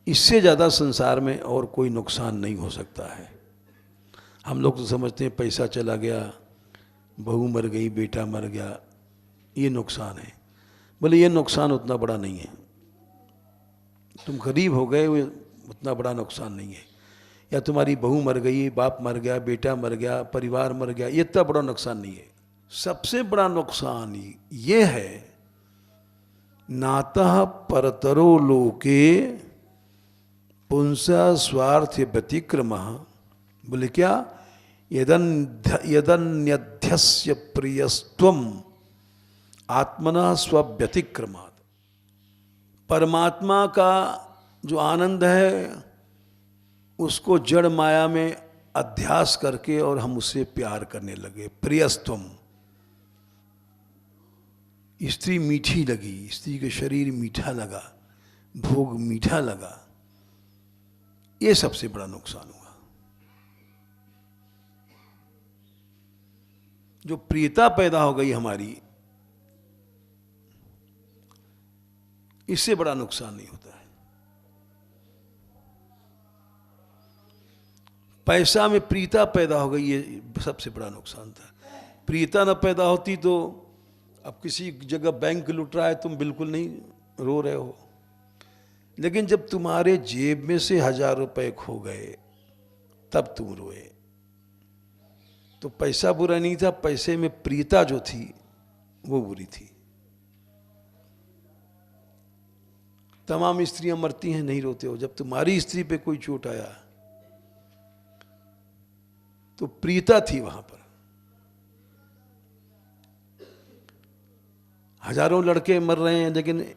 इससे ज़्यादा संसार में और कोई नुकसान नहीं हो सकता है। हम लोग तो समझते हैं पैसा चला गया, बहू मर गई, बेटा मर गया, ये नुकसान है। बोले ये नुकसान उतना बड़ा नहीं है, तुम गरीब हो गए वो उतना बड़ा नुकसान नहीं है, या तुम्हारी बहू मर गई, बाप मर गया, बेटा मर गया, परिवार मर गया, ये इतना बड़ा नुकसान नहीं है। सबसे बड़ा नुकसान ये है नातः परतरो लोके पुंसा स्वार्थ व्यतिक्रमः। बोले क्या? यदन्यध्यस्य प्रियस्त्वम आत्मना स्वव्यतिक्रमात्। परमात्मा का जो आनंद है उसको जड़ माया में अध्यास करके और हम उससे प्यार करने लगे। प्रियस्त्वम, स्त्री मीठी लगी, स्त्री के शरीर मीठा लगा, भोग मीठा लगा, ये सबसे बड़ा नुकसान हुआ। जो प्रियता पैदा हो गई हमारी, इससे बड़ा नुकसान नहीं होता है। पैसा में प्रियता पैदा हो गई, ये सबसे बड़ा नुकसान था। प्रियता न पैदा होती तो अब किसी जगह बैंक लुट रहा है, तुम बिल्कुल नहीं रो रहे हो, लेकिन जब तुम्हारे जेब में से 1000 रुपए खो गए तब तुम रोए। तो पैसा बुरा नहीं था, पैसे में प्रियता जो थी वो बुरी थी। तमाम स्त्रियां मरती हैं, नहीं रोते हो। जब तुम्हारी स्त्री पे कोई चोट आया तो प्रियता थी वहां पर। हजारों लड़के मर रहे हैं, लेकिन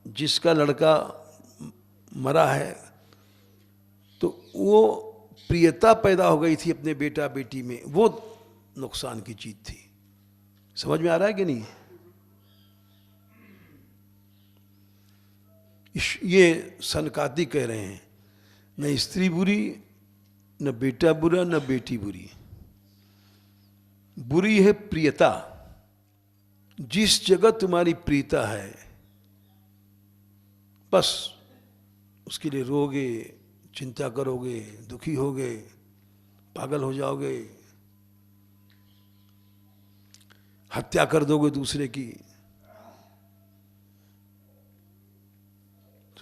जिसका लड़का मरा है तो वो प्रियता पैदा हो गई थी अपने बेटा बेटी में, वो नुकसान की चीज थी। समझ में आ रहा है कि नहीं? ये सनकादिक कह रहे हैं, न स्त्री बुरी, न बेटा बुरा, न बेटी बुरी। बुरी है प्रियता। जिस जगह तुम्हारी प्रियता है बस उसके लिए रोगे, चिंता करोगे, दुखी होगे, पागल हो जाओगे, हत्या कर दोगे दूसरे की।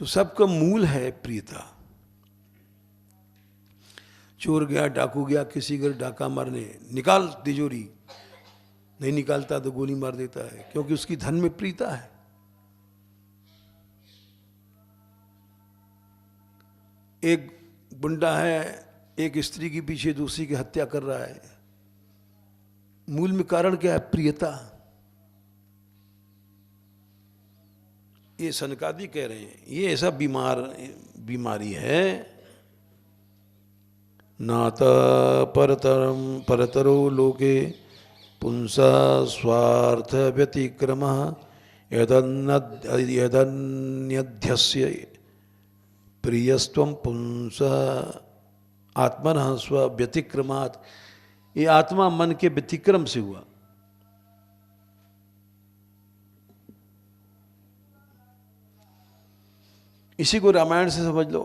तो सबका मूल है प्रियता। चोर गया, डाकू गया किसी घर डाका मारने, निकाल तिजोरी, नहीं निकालता तो गोली मार देता है, क्योंकि उसकी धन में प्रियता है। एक गुंडा है, एक स्त्री के पीछे दूसरी की हत्या कर रहा है, मूल में कारण क्या है? प्रियता। ये सनकादि कह रहे हैं, ये ऐसा बीमारी है। नात परतरो लोके पुंसा स्वार्थ व्यतिक्रमः यदन्यध्यस्य प्रियस्त्वम पुंसा आत्मनः स्व व्यतिक्रमात्। ये आत्मा मन के व्यतिक्रम से हुआ। इसी को रामायण से समझ लो।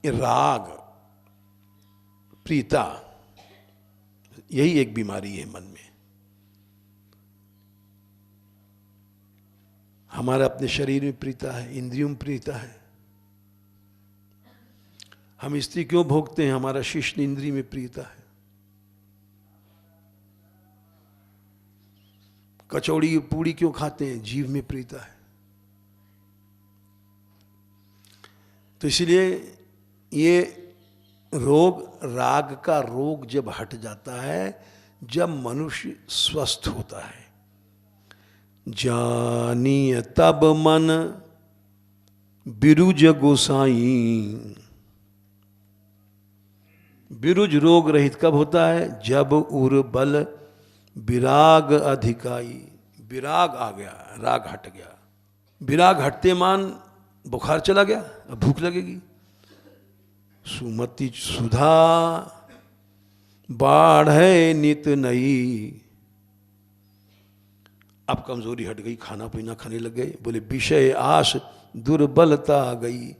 ये राग, प्रीता, यही एक बीमारी है मन में। हमारा अपने शरीर में प्रीता है, इंद्रियों में प्रीता है। हम स्त्री क्यों भोगते हैं? हमारा शिष्ण इंद्रिय में प्रीता है। कचौड़ी पूड़ी क्यों खाते हैं? जीव में प्रीता है। तो इसलिए ये रोग, राग का रोग जब हट जाता है, जब मनुष्य स्वस्थ होता है। जानिय तब मन बिरुज गोसाई। बिरुज रोग रहित कब होता है? जब उर बल विराग अधिकाई। विराग आ गया, राग हट गया। विराग हटते मान बुखार चला गया, अब भूख लगेगी। सुमति सुधा बाढ़ है नित नई। अब कमजोरी हट गई, खाना पीना खाने लग गए। बोले विषय आश दुर्बलता आ गई।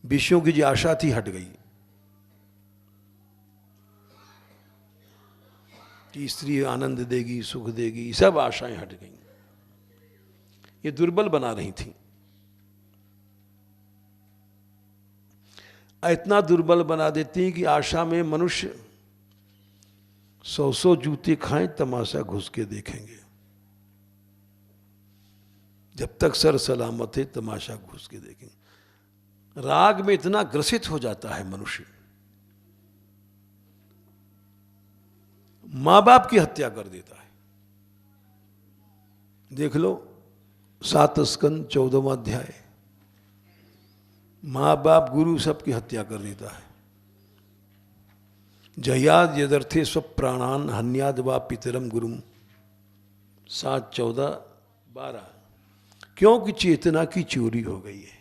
विषयों की जो आशा थी हट गई कि स्त्री आनंद देगी, सुख देगी, सब आशाएं हट गई। ये दुर्बल बना रही थी। इतना दुर्बल बना देती हैं कि आशा में मनुष्य 100 जूते खाएं, तमाशा घुस के देखेंगे। जब तक सर सलामत है तमाशा घुस के देखेंगे। राग में इतना ग्रसित हो जाता है मनुष्य, मां बाप की हत्या कर देता है। देख लो 7 स्कंद 14वां अध्याय, मां बाप गुरु सबकी हत्या कर देता है। जयाद यदर्थे स्व प्राणान हन्याद वा पितरम गुरुम 7:14-12। क्योंकि चेतना की चोरी हो गई है।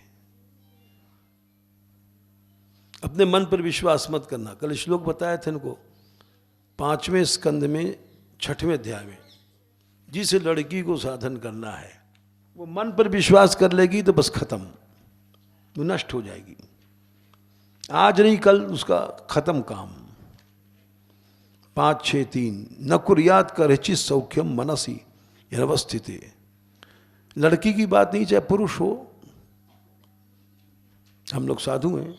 अपने मन पर विश्वास मत करना। कल श्लोक बताया था इनको 5वें स्कंद में 6वें अध्याय में, जिस लड़की को साधन करना है वो मन पर विश्वास कर लेगी तो बस खत्म, वो नष्ट हो जाएगी। आज नहीं कल उसका खत्म काम। 5-6-3 न कुर्यात करचित सौख्यम मनसी अवस्थित। लड़की की बात नहीं, चाहे पुरुष हो। हम लोग साधु हैं,